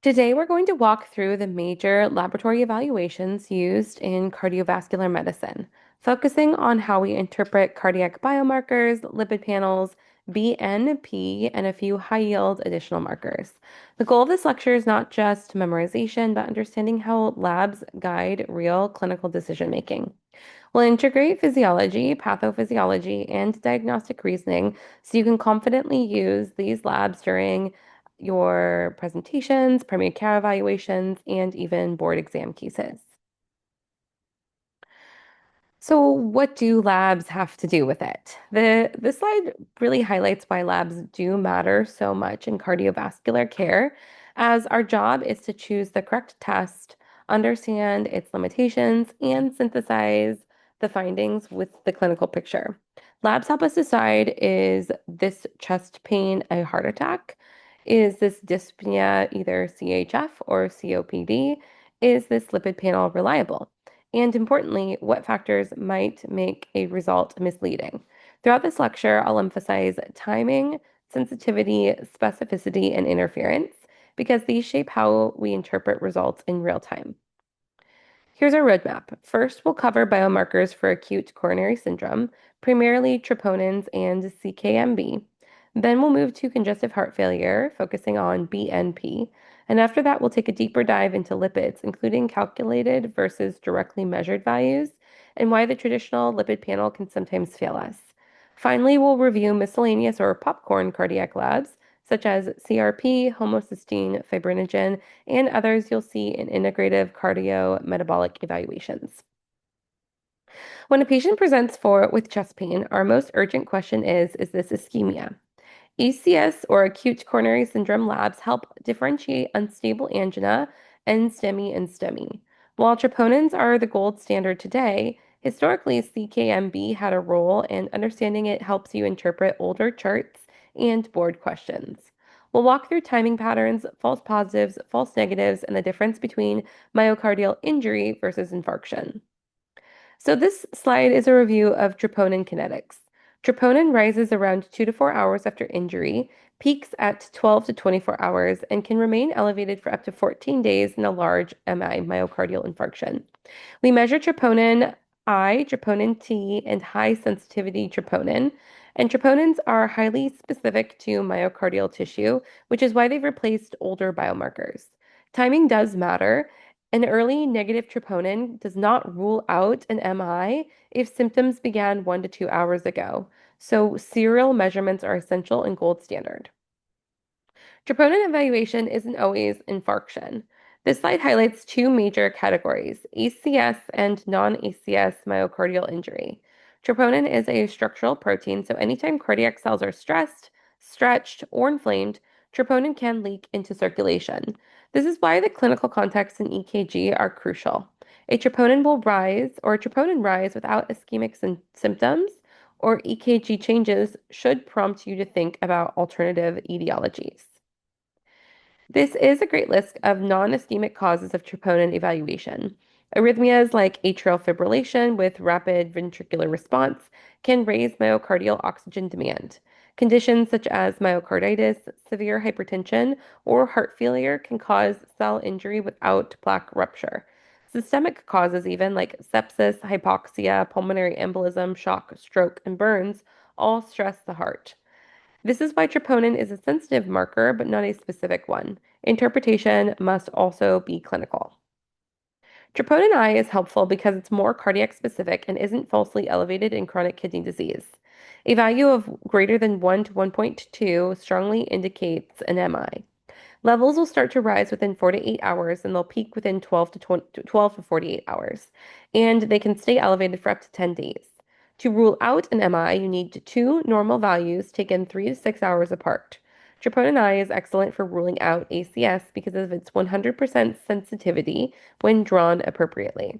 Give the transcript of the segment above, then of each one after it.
Today, we're going to walk through the major laboratory evaluations used in cardiovascular medicine, focusing on how we interpret cardiac biomarkers, lipid panels, BNP, and a few high-yield additional markers. The goal of this lecture is not just memorization, but understanding how labs guide real clinical decision-making. We'll integrate physiology, pathophysiology, and diagnostic reasoning so you can confidently use these labs during your presentations, primary care evaluations, and even board exam cases. So, what do labs have to do with it? This slide really highlights why labs do matter so much in cardiovascular care, as our job is to choose the correct test, understand its limitations, and synthesize the findings with the clinical picture. Labs help us decide, is this chest pain a heart attack? Is this dyspnea either CHF or COPD? Is this lipid panel reliable? And importantly, what factors might make a result misleading. Throughout this lecture, I'll emphasize timing, sensitivity, specificity, and interference because these shape how we interpret results in real time. Here's our roadmap. First, we'll cover biomarkers for acute coronary syndrome, primarily troponins and CKMB. Then we'll move to congestive heart failure, focusing on BNP. And after that, we'll take a deeper dive into lipids, including calculated versus directly measured values, and why the traditional lipid panel can sometimes fail us. Finally, we'll review miscellaneous or popcorn cardiac labs, such as CRP, homocysteine, fibrinogen, and others you'll see in integrative cardiometabolic evaluations. When a patient presents with chest pain, our most urgent question is this ischemia? ACS or acute coronary syndrome labs help differentiate unstable angina and STEMI. While troponins are the gold standard today, historically CKMB had a role, and understanding it helps you interpret older charts and board questions. We'll walk through timing patterns, false positives, false negatives, and the difference between myocardial injury versus infarction. So this slide is a review of troponin kinetics. Troponin rises around 2 to 4 hours after injury, peaks at 12 to 24 hours, and can remain elevated for up to 14 days in a large MI, myocardial infarction. We measure troponin I, troponin T, and high sensitivity troponin. And troponins are highly specific to myocardial tissue, which is why they've replaced older biomarkers. Timing does matter. An early negative troponin does not rule out an MI if symptoms began 1 to 2 hours ago. So serial measurements are essential and gold standard. Troponin evaluation isn't always infarction. This slide highlights two major categories, ACS and non-ACS myocardial injury. Troponin is a structural protein, so anytime cardiac cells are stressed, stretched, or inflamed, troponin can leak into circulation. This is why the clinical context in EKG are crucial. A troponin rise without ischemic symptoms or EKG changes should prompt you to think about alternative etiologies. This is a great list of non-ischemic causes of troponin evaluation. Arrhythmias like atrial fibrillation with rapid ventricular response can raise myocardial oxygen demand. Conditions such as myocarditis, severe hypertension, or heart failure can cause cell injury without plaque rupture. Systemic causes, even like sepsis, hypoxia, pulmonary embolism, shock, stroke, and burns, all stress the heart. This is why troponin is a sensitive marker, but not a specific one. Interpretation must also be clinical. Troponin I is helpful because it's more cardiac specific and isn't falsely elevated in chronic kidney disease. A value of greater than 1 to 1.2 strongly indicates an MI. Levels will start to rise within 4 to 8 hours, and they'll peak within 12 to 48 hours, and they can stay elevated for up to 10 days. To rule out an MI, you need two normal values taken 3 to 6 hours apart. Troponin I is excellent for ruling out ACS because of its 100% sensitivity when drawn appropriately.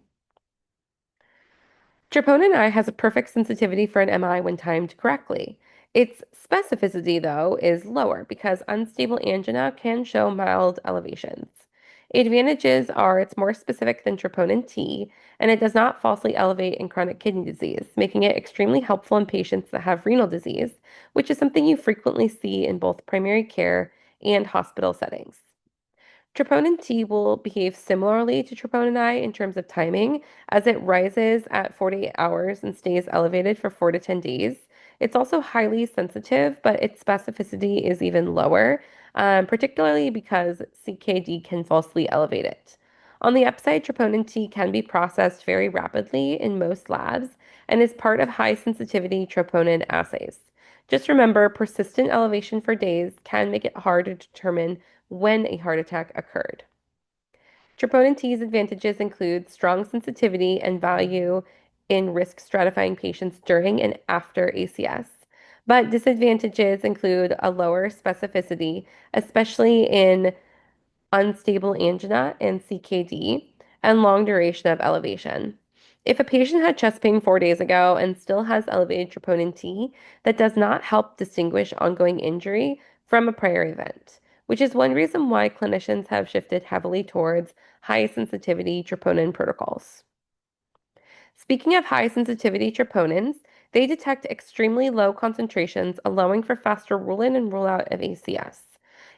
Troponin I has a perfect sensitivity for an MI when timed correctly. Its specificity, though, is lower because unstable angina can show mild elevations. Advantages are it's more specific than troponin T, and it does not falsely elevate in chronic kidney disease, making it extremely helpful in patients that have renal disease, which is something you frequently see in both primary care and hospital settings. Troponin T will behave similarly to troponin I in terms of timing, as it rises at 48 hours and stays elevated for 4 to 10 days. It's also highly sensitive, but its specificity is even lower, particularly because CKD can falsely elevate it. On the upside, troponin T can be processed very rapidly in most labs and is part of high sensitivity troponin assays. Just remember, persistent elevation for days can make it hard to determine when a heart attack occurred. Troponin T's advantages include strong sensitivity and value in risk stratifying patients during and after ACS. But disadvantages include a lower specificity, especially in unstable angina and CKD, and long duration of elevation. If a patient had chest pain 4 days ago and still has elevated troponin T, that does not help distinguish ongoing injury from a prior event, which is one reason why clinicians have shifted heavily towards high sensitivity troponin protocols. Speaking of high sensitivity troponins, they detect extremely low concentrations, allowing for faster rule in and rule out of ACS.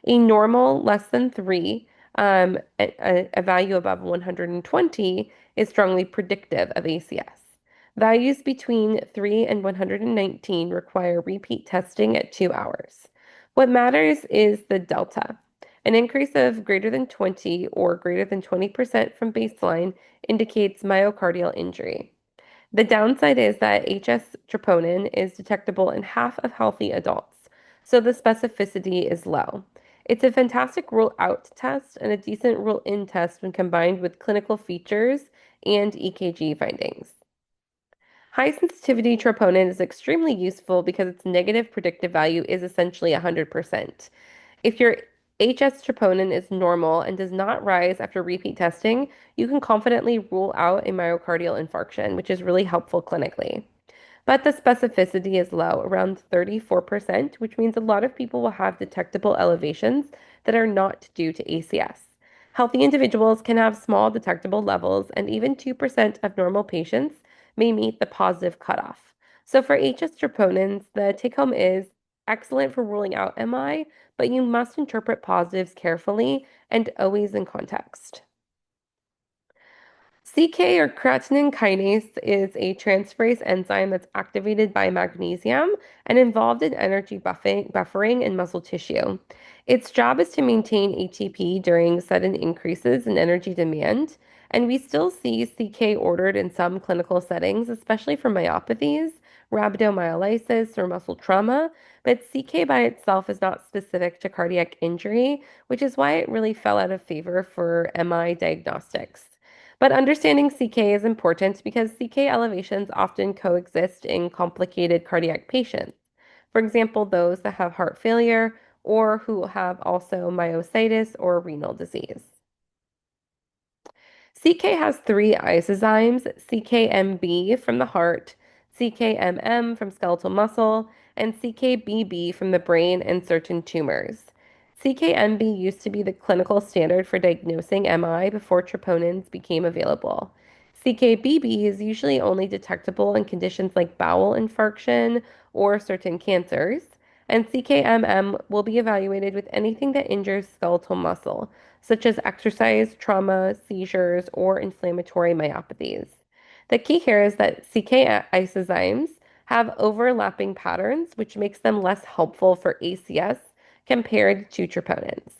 A normal less than 3, a value above 120, is strongly predictive of ACS. Values between 3 and 119 require repeat testing at 2 hours. What matters is the delta. An increase of greater than 20 or greater than 20% from baseline indicates myocardial injury. The downside is that HS troponin is detectable in half of healthy adults, so the specificity is low. It's a fantastic rule out test and a decent rule in test when combined with clinical features and EKG findings. High sensitivity troponin is extremely useful because its negative predictive value is essentially 100%. If your HS troponin is normal and does not rise after repeat testing, you can confidently rule out a myocardial infarction, which is really helpful clinically. But the specificity is low, around 34%, which means a lot of people will have detectable elevations that are not due to ACS. Healthy individuals can have small detectable levels, and even 2% of normal patients may meet the positive cutoff. So for HS troponins, the take home is excellent for ruling out MI, but you must interpret positives carefully and always in context. CK or creatine kinase is a transferase enzyme that's activated by magnesium and involved in energy buffering in muscle tissue. Its job is to maintain ATP during sudden increases in energy demand, and we still see CK ordered in some clinical settings, especially for myopathies, rhabdomyolysis, or muscle trauma, but CK by itself is not specific to cardiac injury, which is why it really fell out of favor for MI diagnostics. But understanding CK is important because CK elevations often coexist in complicated cardiac patients. For example, those that have heart failure or who have also myositis or renal disease. CK has three isozymes, CKMB from the heart, CKMM from skeletal muscle, and CKBB from the brain and certain tumors. CKMB used to be the clinical standard for diagnosing MI before troponins became available. CKBB is usually only detectable in conditions like bowel infarction or certain cancers, and CKMM will be evaluated with anything that injures skeletal muscle, such as exercise, trauma, seizures, or inflammatory myopathies. The key here is that CK isozymes have overlapping patterns, which makes them less helpful for ACS compared to troponins.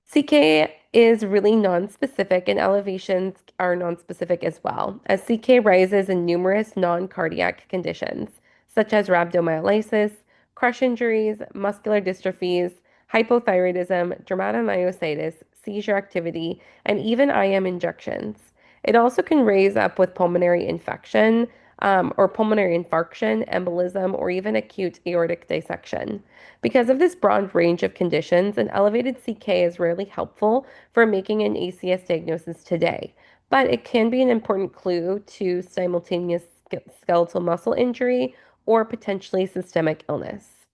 CK is really nonspecific, and elevations are nonspecific as well, as CK rises in numerous non-cardiac conditions, such as rhabdomyolysis, crush injuries, muscular dystrophies, hypothyroidism, dermatomyositis, seizure activity, and even IM injections. It also can raise up with pulmonary infection, or pulmonary infarction, embolism, or even acute aortic dissection. Because of this broad range of conditions, an elevated CK is rarely helpful for making an ACS diagnosis today, but it can be an important clue to simultaneous skeletal muscle injury or potentially systemic illness.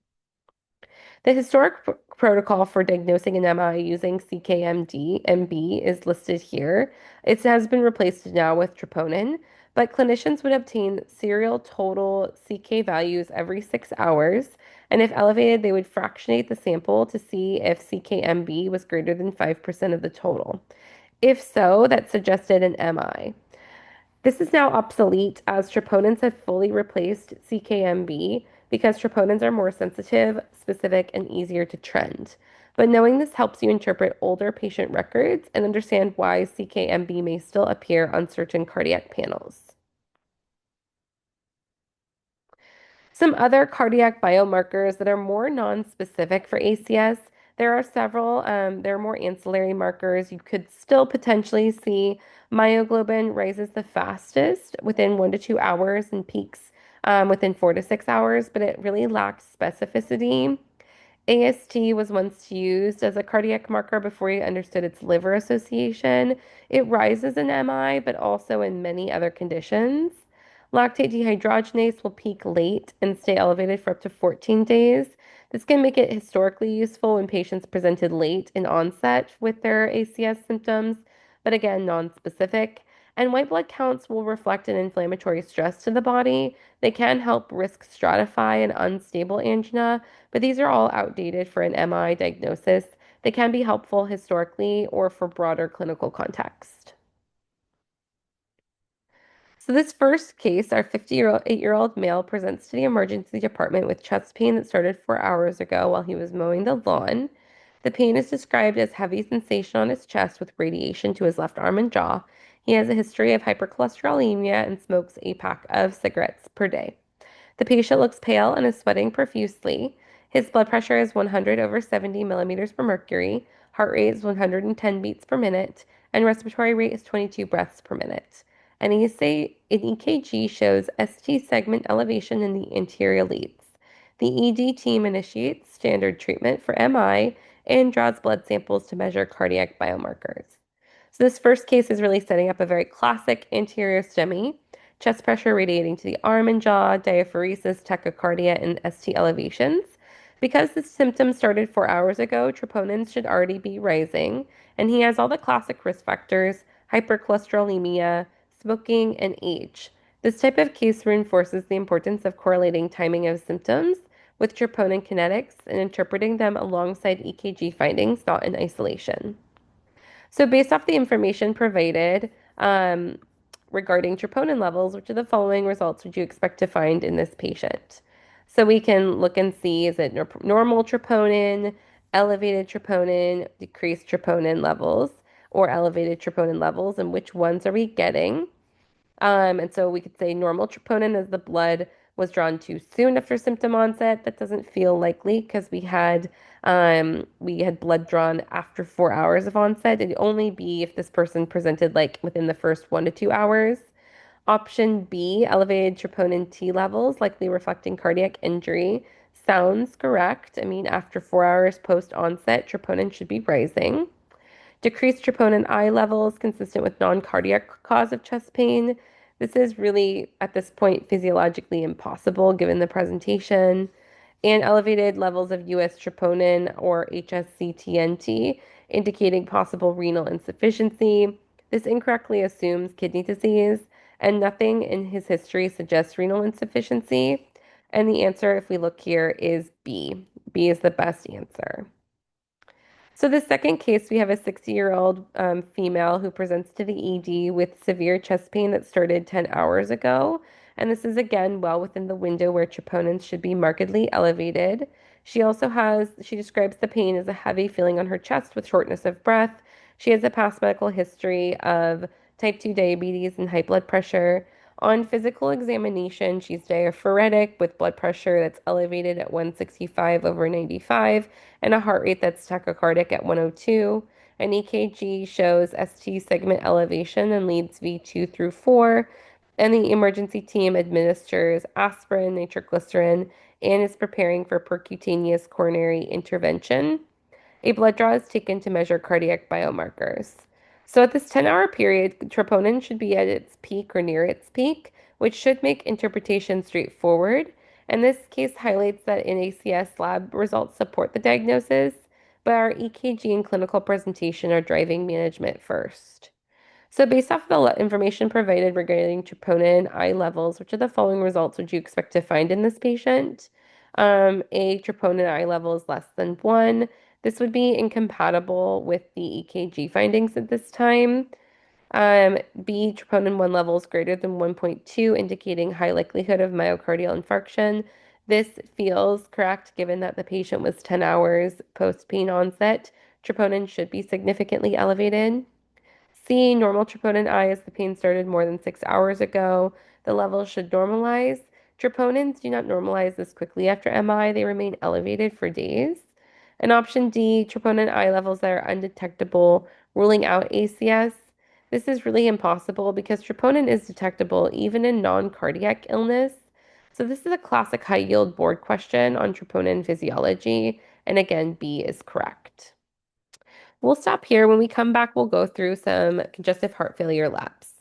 The historic protocol for diagnosing an MI using CKMD-MB is listed here. It has been replaced now with troponin, but clinicians would obtain serial total CK values every 6 hours, And if elevated, they would fractionate the sample to see if CKMB was greater than 5% of the total. If so, that suggested an MI. This is now obsolete as troponins have fully replaced CKMB because troponins are more sensitive, specific, and easier to trend. But knowing this helps you interpret older patient records and understand why CKMB may still appear on certain cardiac panels. Some other cardiac biomarkers that are more non-specific for ACS, there are several. There are more ancillary markers. You could still potentially see myoglobin rises the fastest within 1 to 2 hours and peaks within 4 to 6 hours, but it really lacks specificity. AST was once used as a cardiac marker before you understood its liver association. It rises in MI, but also in many other conditions. Lactate dehydrogenase will peak late and stay elevated for up to 14 days. This can make it historically useful when patients presented late in onset with their ACS symptoms, but again, non-specific. And white blood counts will reflect an inflammatory stress to the body. They can help risk stratify an unstable angina, but these are all outdated for an MI diagnosis. They can be helpful historically or for broader clinical context. So this first case, our 58-year-old male presents to the emergency department with chest pain that started 4 hours ago while he was mowing the lawn. The pain is described as heavy sensation on his chest with radiation to his left arm and jaw. He has a history of hypercholesterolemia and smokes a pack of cigarettes per day. The patient looks pale and is sweating profusely. His blood pressure is 100 over 70 millimeters per mercury, heart rate is 110 beats per minute, and respiratory rate is 22 breaths per minute. An EKG shows ST segment elevation in the anterior leads. The ED team initiates standard treatment for MI and draws blood samples to measure cardiac biomarkers. So this first case is really setting up a very classic anterior STEMI, chest pressure radiating to the arm and jaw, diaphoresis, tachycardia, and ST elevations. Because the symptoms started 4 hours ago, troponins should already be rising, and he has all the classic risk factors, hypercholesterolemia, smoking, and age. This type of case reinforces the importance of correlating timing of symptoms with troponin kinetics and interpreting them alongside EKG findings, not in isolation. So, based off the information provided regarding troponin levels, which of the following results would you expect to find in this patient? So, we can look and see is it normal troponin, elevated troponin, decreased troponin levels, or elevated troponin levels, and which ones are we getting? And so we could say normal troponin as the blood was drawn too soon after symptom onset. That doesn't feel likely because we had blood drawn after 4 hours of onset. It'd only be if this person presented like within the first 1 to 2 hours. Option B, elevated troponin T levels, likely reflecting cardiac injury. Sounds correct. I mean, after 4 hours post onset, troponin should be rising. Decreased troponin I levels consistent with non-cardiac cause of chest pain. This is really, at this point, physiologically impossible given the presentation. And elevated levels of US troponin or HSCTNT, indicating possible renal insufficiency. This incorrectly assumes kidney disease, and nothing in his history suggests renal insufficiency. And the answer, if we look here, is B. B is the best answer. So the second case, we have a 60-year-old female who presents to the ED with severe chest pain that started 10 hours ago. And this is again well within the window where troponins should be markedly elevated. She describes the pain as a heavy feeling on her chest with shortness of breath. She has a past medical history of type 2 diabetes and high blood pressure. On physical examination, she's diaphoretic with blood pressure that's elevated at 165 over 95 and a heart rate that's tachycardic at 102. An EKG shows ST segment elevation and leads V2 through 4. And the emergency team administers aspirin, nitroglycerin, and is preparing for percutaneous coronary intervention. A blood draw is taken to measure cardiac biomarkers. So at this 10-hour period, troponin should be at its peak or near its peak, which should make interpretation straightforward. And this case highlights that in ACS lab results support the diagnosis, but our EKG and clinical presentation are driving management first. So based off the information provided regarding troponin I levels, which of the following results would you expect to find in this patient? A troponin I level is less than 1. This would be incompatible with the EKG findings at this time. B, troponin 1 levels greater than 1.2, indicating high likelihood of myocardial infarction. This feels correct given that the patient was 10 hours post-pain onset. Troponin should be significantly elevated. C, normal troponin I as the pain started more than 6 hours ago. The levels should normalize. Troponins do not normalize this quickly after MI. They remain elevated for days. And option D, troponin I levels that are undetectable, ruling out ACS. This is really impossible because troponin is detectable even in non-cardiac illness. So this is a classic high-yield board question on troponin physiology. And again, B is correct. We'll stop here. When we come back, we'll go through some congestive heart failure labs.